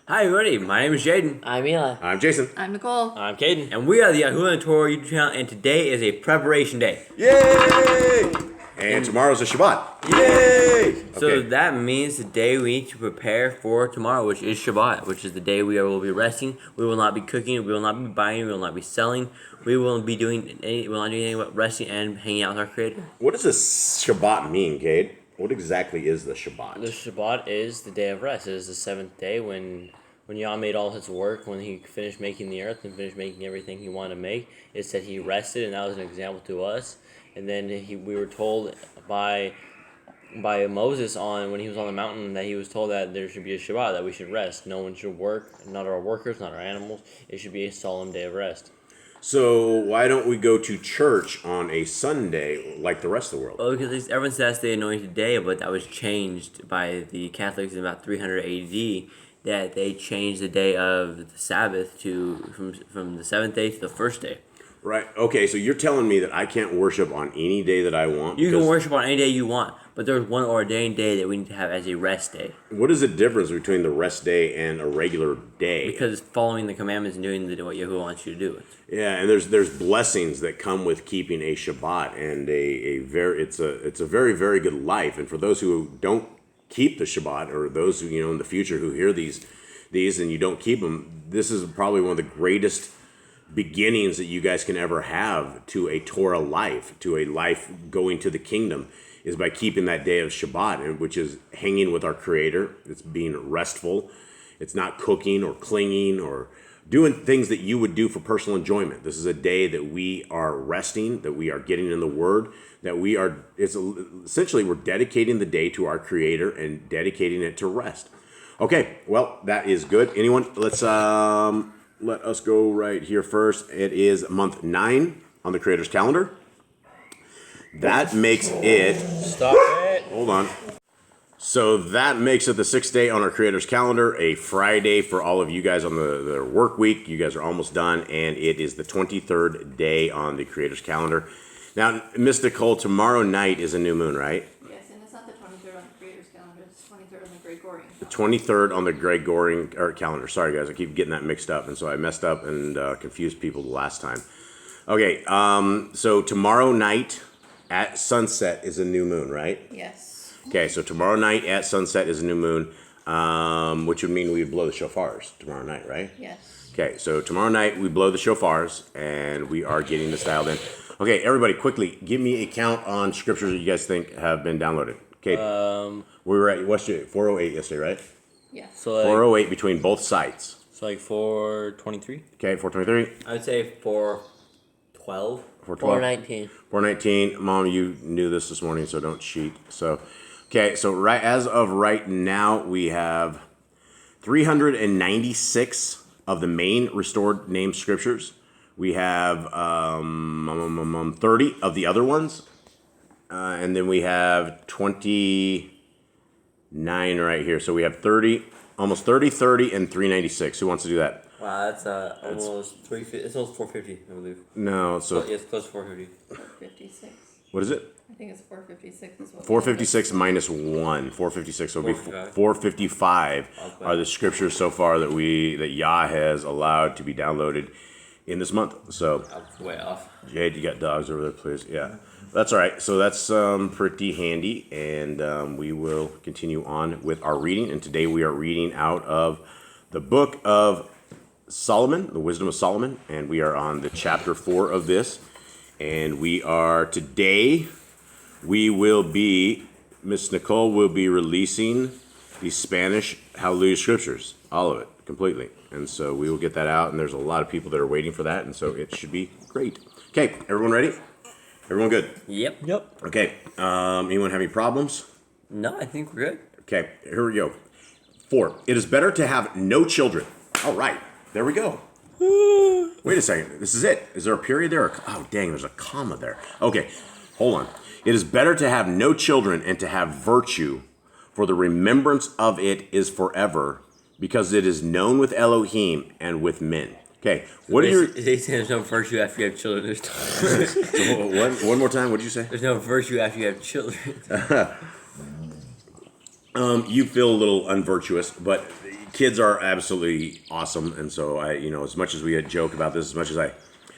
Hi everybody, my name is Jaden. I'm Eli. I'm Jason. I'm Nicole. I'm Caden. And we are the YHWH Torah YouTube channel, and today is a preparation day. Yay! And tomorrow's a Shabbat. Yay! So Okay. that means the day we need to prepare for tomorrow, which is Shabbat, which is the day we will be resting. We will not be cooking, we will not be buying, we will not be selling. We will not do anything but resting and hanging out with our Creator. What does this Shabbat mean, Cade? What exactly is the Shabbat? The Shabbat is the day of rest. It is the seventh day when Yah made all his work, when he finished making the earth and finished making everything he wanted to make. It said he rested, and that was an example to us. And then we were told by Moses when he was on the mountain that he was told that there should be a Shabbat, that we should rest. No one should work, not our workers, not our animals. It should be a solemn day of rest. So why don't we go to church on a Sunday like the rest of the world? Well, because everyone says the anointed day, but that was changed by the Catholics in about 300 AD. That they changed the day of the Sabbath from the seventh day to the first day. Right. Okay, so you're telling me that I can't worship on any day that I want? You can worship on any day you want, but there's one ordained day that we need to have as a rest day. What is the difference between the rest day and a regular day? Because it's following the commandments and doing what Yahuwah wants you to do. Yeah, and there's blessings that come with keeping a Shabbat, and it's a very, very good life. And for those who don't keep the Shabbat, or those who in the future who hear these and you don't keep them, this is probably one of the greatest beginnings that you guys can ever have to a Torah life, to a life going to the kingdom, is by keeping that day of Shabbat, which is hanging with our Creator. It's being restful. It's not cooking or clinging or doing things that you would do for personal enjoyment. This is a day that we are resting, that we are getting in the Word, that it's essentially we're dedicating the day to our Creator and dedicating it to rest. Okay, well, that is good. Anyone, let's let us go right here first. It is month 9 on the Creator's calendar. That makes it... Stop it. Hold on. So that makes it the 6th day on our Creator's calendar, a Friday for all of you guys on the work week. You guys are almost done, and it is the 23rd day on the Creator's calendar. Now, Miss Nicole, tomorrow night is a new moon, right? Yes, and it's not the 23rd on the Creator's calendar, it's 23rd on the Gregorian calendar. The 23rd on the Gregorian calendar. Sorry, guys, I keep getting that mixed up, and so I messed up and confused people the last time. Okay, so tomorrow night at sunset is a new moon, right? Yes. Okay, so tomorrow night at sunset is a new moon, which would mean we would blow the shofars tomorrow night, right? Yes. Okay, so tomorrow night we blow the shofars, and we are getting this dialed in. Okay, everybody, quickly, give me a count on scriptures that you guys think have been downloaded. Okay, we were at 408 yesterday, right? Yes. So 408 between both sites. So like 423? Okay, 423. I would say 412. 419. 419. Mom, you knew this morning, so don't cheat. So, okay, so as of right now, we have 396 of the main restored named scriptures. We have 30 of the other ones. And then we have 29 right here. So we have 30, almost 30, 30, and 396. Who wants to do that? Wow, that's almost 350. It's almost 450, I believe. No, so Yeah, it's close to 450. 456. what is it? I think it's 456 is what 456 minus 1. 456 will be 455 are the scriptures so far that Yah has allowed to be downloaded in this month. So, I was way off. Jade, you got dogs over there, please. Yeah, that's all right. So that's pretty handy, and we will continue on with our reading. And today we are reading out of the book of Solomon, the Wisdom of Solomon, and we are on the chapter 4 of this. And today we will be, Miss Nicole will be releasing the Spanish Hallelujah Scriptures, all of it, completely. And so we will get that out, and there's a lot of people that are waiting for that, and so it should be great. Okay, everyone ready? Everyone good? Yep. Okay, anyone have any problems? No, I think we're good. Okay, here we go. 4, it is better to have no children. All right, there we go. Wait a second, this is it. Is there a period there? Oh, dang, there's a comma there. Okay, hold on. It is better to have no children and to have virtue, for the remembrance of it is forever, because it is known with Elohim and with men. Okay, what are your... They say there's no virtue after you have children. One more time, what did you say? There's no virtue after you have children. You feel a little unvirtuous, but kids are absolutely awesome, and so I, as much as we had joke about this, as much as I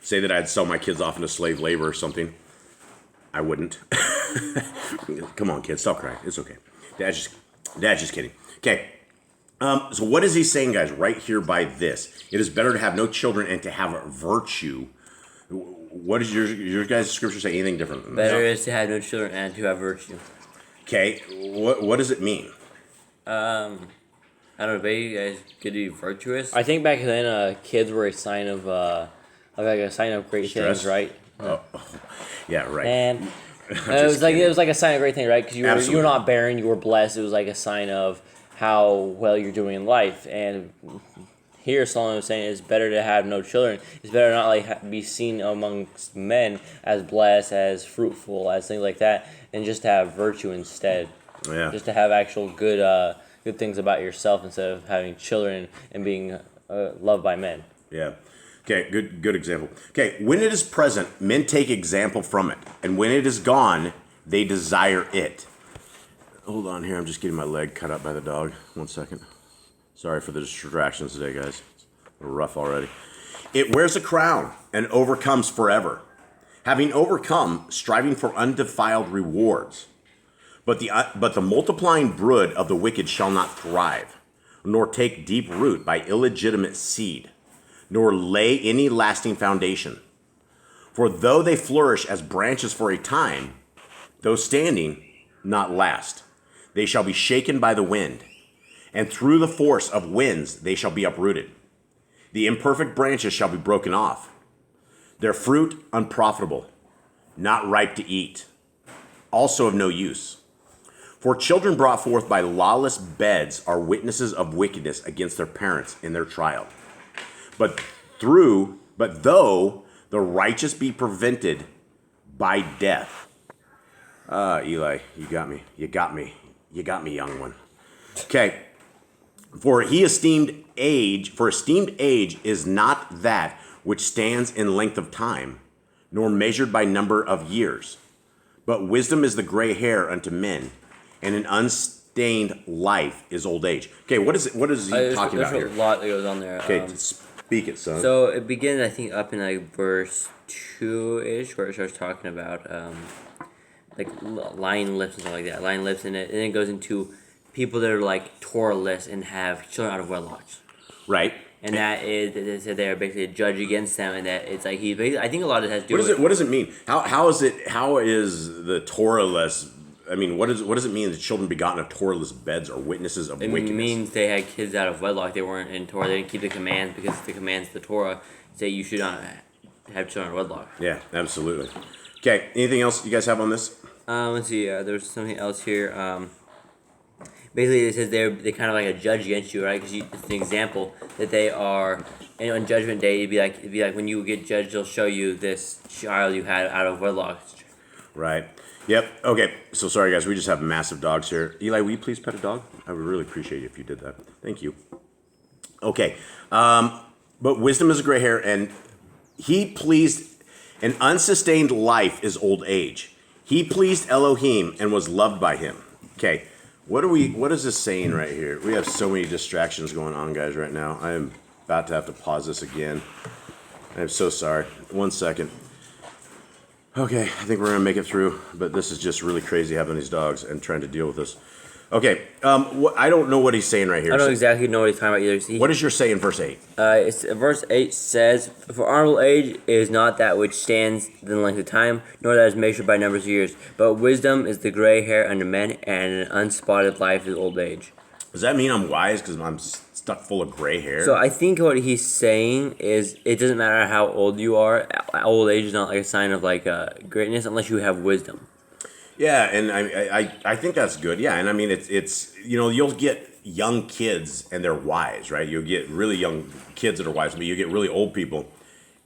say that I'd sell my kids off into slave labor or something, I wouldn't. Come on, kids, stop crying. It's okay. Dad's just kidding. Okay. So what is he saying, guys, right here by this? It is better to have no children and to have virtue. What does your guys' scripture say? Anything different than that? Better is to have no children and to have virtue. Okay. What does it mean? I don't know, but you guys could be virtuous. I think back then, kids were a sign of great Stress? things, right? Oh, yeah, right. And it was like a sign of great thing, right? Because you were not barren, you were blessed. It was like a sign of how well you're doing in life. And here Solomon was saying it's better to have no children. It's better not be seen amongst men as blessed, as fruitful, as things like that, and just to have virtue instead. Yeah. Just to have actual good things about yourself instead of having children and being loved by men. Yeah. Okay, good example. Okay, when it is present, men take example from it, and when it is gone, they desire it. Hold on here, I'm just getting my leg cut up by the dog. 1 second. Sorry for the distractions today, guys. It's a little rough already. It wears a crown and overcomes forever, having overcome, striving for undefiled rewards. But the multiplying brood of the wicked shall not thrive, nor take deep root by illegitimate seed, nor lay any lasting foundation. For though they flourish as branches for a time, though standing, not last, they shall be shaken by the wind, and through the force of winds they shall be uprooted. The imperfect branches shall be broken off, their fruit unprofitable, not ripe to eat, also of no use. For children brought forth by lawless beds are witnesses of wickedness against their parents in their trial. But though the righteous be prevented by death. Eli, you got me. You got me, young one. Okay. For esteemed age is not that which stands in length of time, nor measured by number of years. But wisdom is the gray hair unto men, and an unstained life is old age. Okay, what is he talking about here? There's a lot that goes on there. Okay, speak it, son. So it begins, I think, up in like verse 2-ish, where it starts talking about like lying lips and stuff like that. Lying lips in it, and then it goes into people that are like Torah-less and have children out of wedlock. Right. And that is, they said they're basically a judge against them, and that it's like I think a lot of it has to do with. What does it mean? How is the Torah-less? I mean, what does it mean that children begotten of Torah-less beds are witnesses of wickedness? It means they had kids out of wedlock. They weren't in Torah. They didn't keep the commands because the commands of the Torah say you should not have children out of wedlock. Yeah, absolutely. Okay, anything else you guys have on this? Let's see. There's something else here. Basically, it says they kind of like a judge against you, right? Because it's an example that they are. And on Judgment Day, it'd be like when you get judged, they'll show you this child you had out of wedlock. Right. Yep. Okay. So sorry, guys. We just have massive dogs here. Eli, will you please pet a dog? I would really appreciate it if you did that. Thank you. Okay. But wisdom is a gray hair, and he pleased an unsustained life is old age. He pleased Elohim and was loved by him. Okay. What is this saying right here? We have so many distractions going on, guys, right now. I am about to have to pause this again. I'm so sorry. 1 second. Okay, I think we're going to make it through, but this is just really crazy having these dogs and trying to deal with this. Okay, I don't know what he's saying right here. I don't exactly know what he's talking about either. What does your say in verse 8? Verse 8 says, "For honorable age is not that which stands the length of time, nor that is measured by numbers of years. But wisdom is the gray hair under men, and an unspotted life is old age." Does that mean I'm wise because I'm stuck full of gray hair? So I think what he's saying is it doesn't matter how old you are. Old age is not like a sign of like greatness unless you have wisdom. Yeah, and I think that's good. Yeah, and I mean it's you'll get young kids and they're wise, right? You'll get really young kids that are wise, but you get really old people,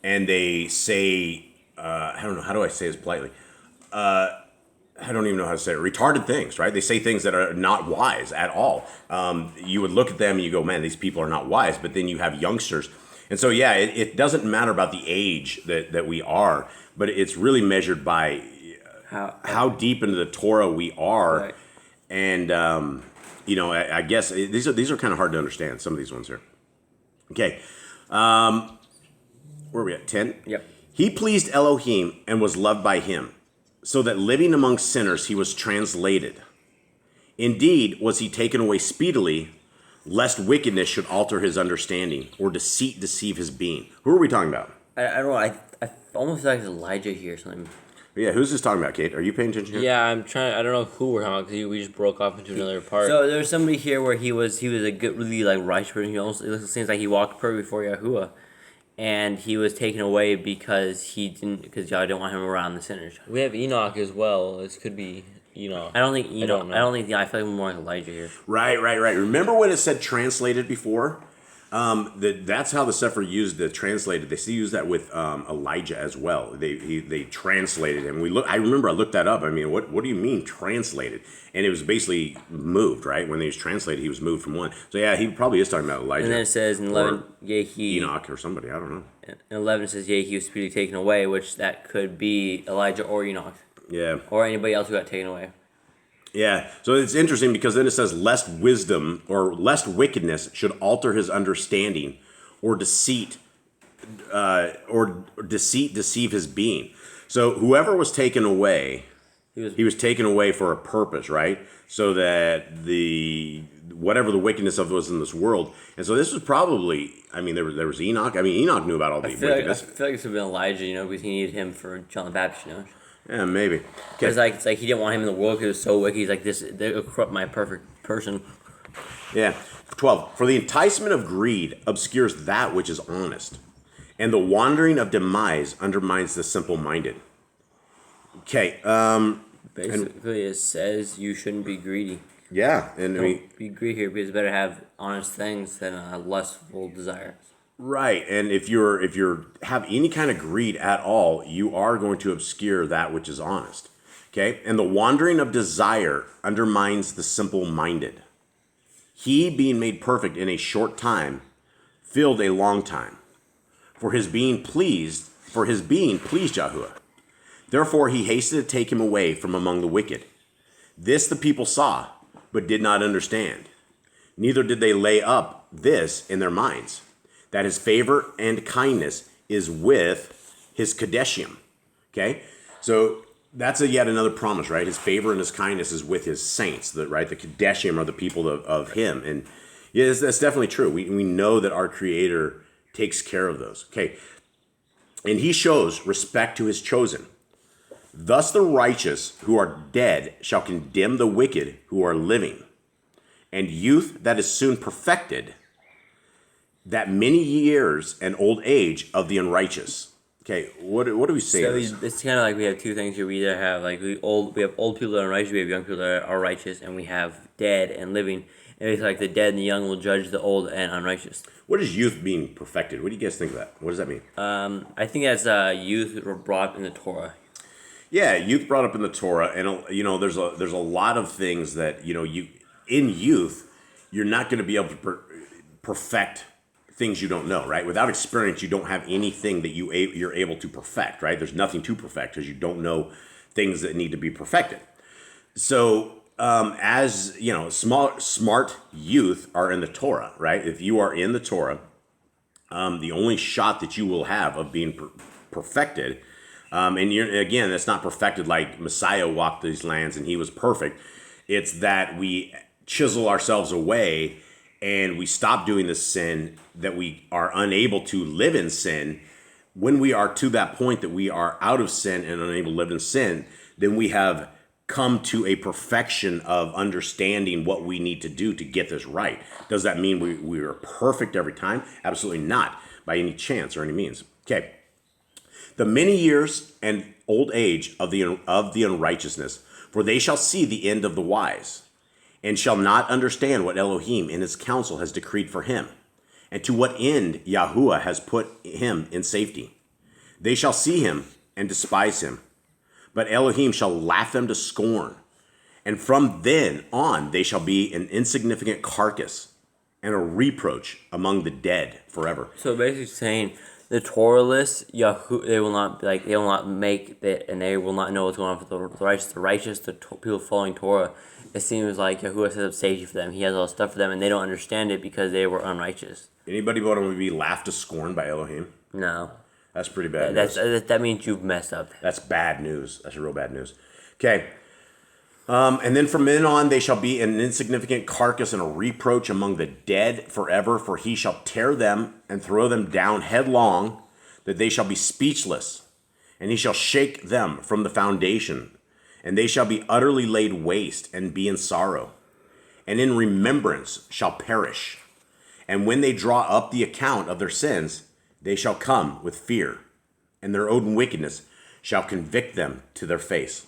and they say I don't know, how do I say this politely? I don't even know how to say it. Retarded things, right? They say things that are not wise at all. You would look at them and you go, man, these people are not wise. But then you have youngsters. And so, yeah, it doesn't matter about the age that we are, but it's really measured by how deep into the Torah we are. Right. And I guess these are kind of hard to understand. Some of these ones here. Okay, where are we at? 10. Yep. He pleased Elohim and was loved by him, so that living among sinners he was translated. Indeed, was he taken away speedily, lest wickedness should alter his understanding, or deceit deceive his being. Who are we talking about? I don't know. I almost feel like it's Elijah here or something. Yeah, who's this talking about, Kate? Are you paying attention here? Yeah, I'm trying. I don't know who we're talking about because we just broke off into another part. So there's somebody here where he was a good, really like righteous person. He almost it seems like he walked perfect before Yahuwah, and he was taken away because Yah didn't want him around the sinners. We have Enoch as well. This could be Enoch. I don't think Enoch. know. I don't think. Yeah, I feel like more like Elijah here. Right. Remember when it said translated before? That's how the Sefer used the translated. They still use that with Elijah as well. They translated him. I remember I looked that up. I mean, what do you mean translated? And it was basically moved, right? When he was translated, he was moved from one. So yeah, he probably is talking about Elijah. And then it says in 11, Enoch or somebody. I don't know. In 11 it says, he was speedily taken away, which that could be Elijah or Enoch. Yeah. Or anybody else who got taken away. Yeah, so it's interesting because then it says, lest wisdom or lest wickedness should alter his understanding, or deceit deceive his being. So whoever was taken away, he was taken away for a purpose, right? So that whatever the wickedness of was in this world, and so this was probably, I mean, there was Enoch. I mean, Enoch knew about all the wickedness. I feel like this would have been Elijah, because he needed him for John the Baptist, Yeah, maybe. Okay. It's like he didn't want him in the world because he was so wicked. He's like, they'll corrupt my perfect person. Yeah. 12. For the enticement of greed obscures that which is honest, and the wandering of demise undermines the simple-minded. Okay. Basically, it says you shouldn't be greedy. Yeah, and I mean, Be greedy here because it's better to have honest things than lustful desires. right. And if you have any kind of greed at all, you are going to obscure that which is honest. Okay? And the wandering of desire undermines the simple-minded. He, being made perfect in a short time, filled a long time. For his being pleased Yahuwah. Therefore he hasted to take him away from among the wicked. This the people saw, but did not understand. Neither did they lay up this in their minds, that his favor and kindness is with his Kadeshim. Okay? So that's yet another promise, right? His favor and his kindness is with his saints, right? The Kadeshim are the people of him. And yeah, that's definitely true. We know that our Creator takes care of those. Okay. And he shows respect to his chosen. Thus the righteous who are dead shall condemn the wicked who are living. And youth that is soon perfected, that many years and old age of the unrighteous. Okay, what do we say? So it's kind of like we have two things here. We either have we have old people that are unrighteous, we have young people that are righteous, and we have dead and living. And it's like the dead and the young will judge the old and unrighteous. What is youth being perfected? What do you guys think of that? What does that mean? I think that's youth were brought up in the Torah. Yeah, youth brought up in the Torah, and there's a lot of things that you in youth you're not going to be able to perfect things you don't know, right? Without experience, you don't have anything that you're able to perfect, right? There's nothing to perfect because you don't know things that need to be perfected. So, as smart youth are in the Torah, right? If you are in the Torah, the only shot that you will have of being perfected, and again, that's not perfected like Messiah walked these lands and he was perfect. It's that we chisel ourselves away and we stop doing the sin, that we are unable to live in sin. When we are to that point that we are out of sin and unable to live in sin, then we have come to a perfection of understanding what we need to do to get this right. Does that mean we are perfect every time? Absolutely not, by any chance or any means. Okay. The many years and old age of the unrighteousness, for they shall see the end of the wise, and shall not understand what Elohim in his counsel has decreed for him, and to what end Yahuwah has put him in safety. They shall see him and despise him, but Elohim shall laugh them to scorn, and from then on they shall be an insignificant carcass and a reproach among the dead forever. So basically saying the Torahless, Yahoo, they will not make that, and they will not know what's going on for the righteous, people following Torah. It seems like Yahuwah sets up safety for them. He has all the stuff for them, and they don't understand it because they were unrighteous. Anybody want to be laughed to scorn by Elohim? No. That's pretty bad news. That means you've messed up. That's bad news. That's real bad news. Okay. And then from then on, they shall be an insignificant carcass and a reproach among the dead forever, for he shall tear them and throw them down headlong, that they shall be speechless, and he shall shake them from the foundation, and they shall be utterly laid waste and be in sorrow, and in remembrance shall perish. And when they draw up the account of their sins, they shall come with fear, and their own wickedness shall convict them to their face.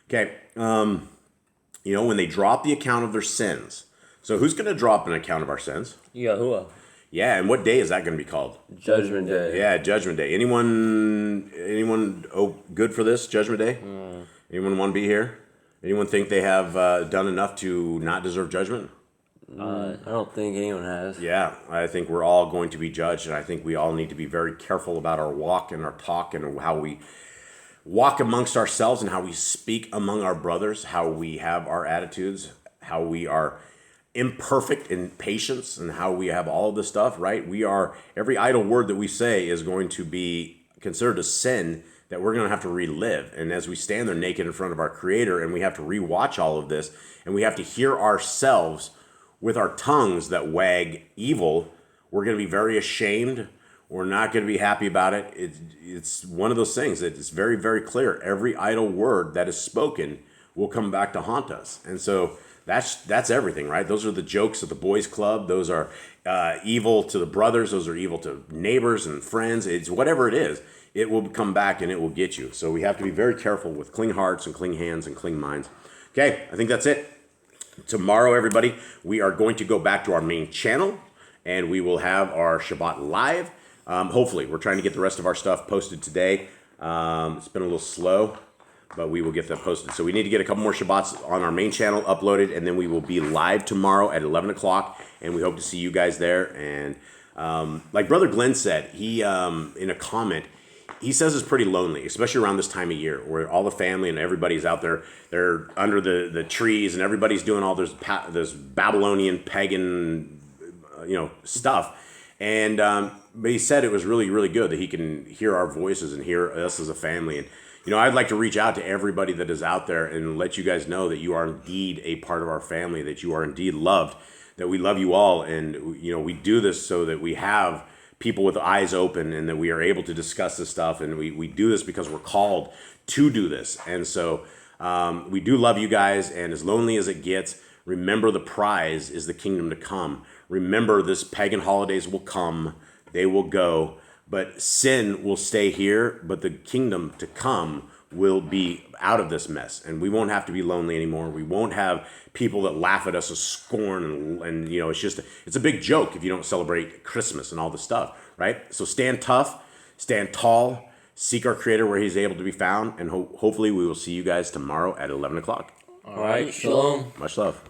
Okay, when they drop the account of their sins. So who's going to drop an account of our sins? Yahuwah. Yeah, and what day is that going to be called? Judgment Day. Yeah, Judgment Day. Anyone good for this, Judgment Day? Anyone want to be here? Anyone think they have done enough to not deserve judgment? I don't think anyone has. Yeah, I think we're all going to be judged, and I think we all need to be very careful about our walk and our talk and how we walk amongst ourselves and how we speak among our brothers, how we have our attitudes, how we are imperfect in patience, and how we have all of this stuff, right? Every idle word that we say is going to be considered a sin that we're going to have to relive. And as we stand there naked in front of our Creator and we have to rewatch all of this, and we have to hear ourselves with our tongues that wag evil, we're going to be very ashamed. We're not going to be happy about it. It's one of those things that is very, very clear. Every idle word that is spoken will come back to haunt us. And so that's everything, right? Those are the jokes at the boys' club. Those are evil to the brothers. Those are evil to neighbors and friends. It's whatever it is. It will come back and it will get you. So we have to be very careful with clean hearts and clean hands and clean minds. Okay, I think that's it. Tomorrow, everybody, we are going to go back to our main channel and we will have our Shabbat live. Hopefully, we're trying to get the rest of our stuff posted today. It's been a little slow, but we will get that posted. So we need to get a couple more Shabbats on our main channel uploaded, and then we will be live tomorrow at 11 o'clock, and we hope to see you guys there. And like Brother Glenn said, he in a comment, he says it's pretty lonely, especially around this time of year, where all the family and everybody's out there. They're under the trees, and everybody's doing all this Babylonian pagan, stuff. And but he said it was really, really good that he can hear our voices and hear us as a family. And I'd like to reach out to everybody that is out there and let you guys know that you are indeed a part of our family, that you are indeed loved, that we love you all, and we do this so that we have people with eyes open and that we are able to discuss this stuff, and we do this because we're called to do this. And so we do love you guys, and as lonely as it gets, remember the prize is the kingdom to come. Remember, this pagan holidays will come, they will go, but sin will stay here, but the kingdom to come will be out of this mess, and we won't have to be lonely anymore. We won't have people that laugh at us with scorn, and it's a big joke if you don't celebrate Christmas and all this stuff, right? So stand tough, stand tall, seek our Creator where He's able to be found, and hopefully we will see you guys tomorrow at 11 o'clock. All right, Shalom. Much love.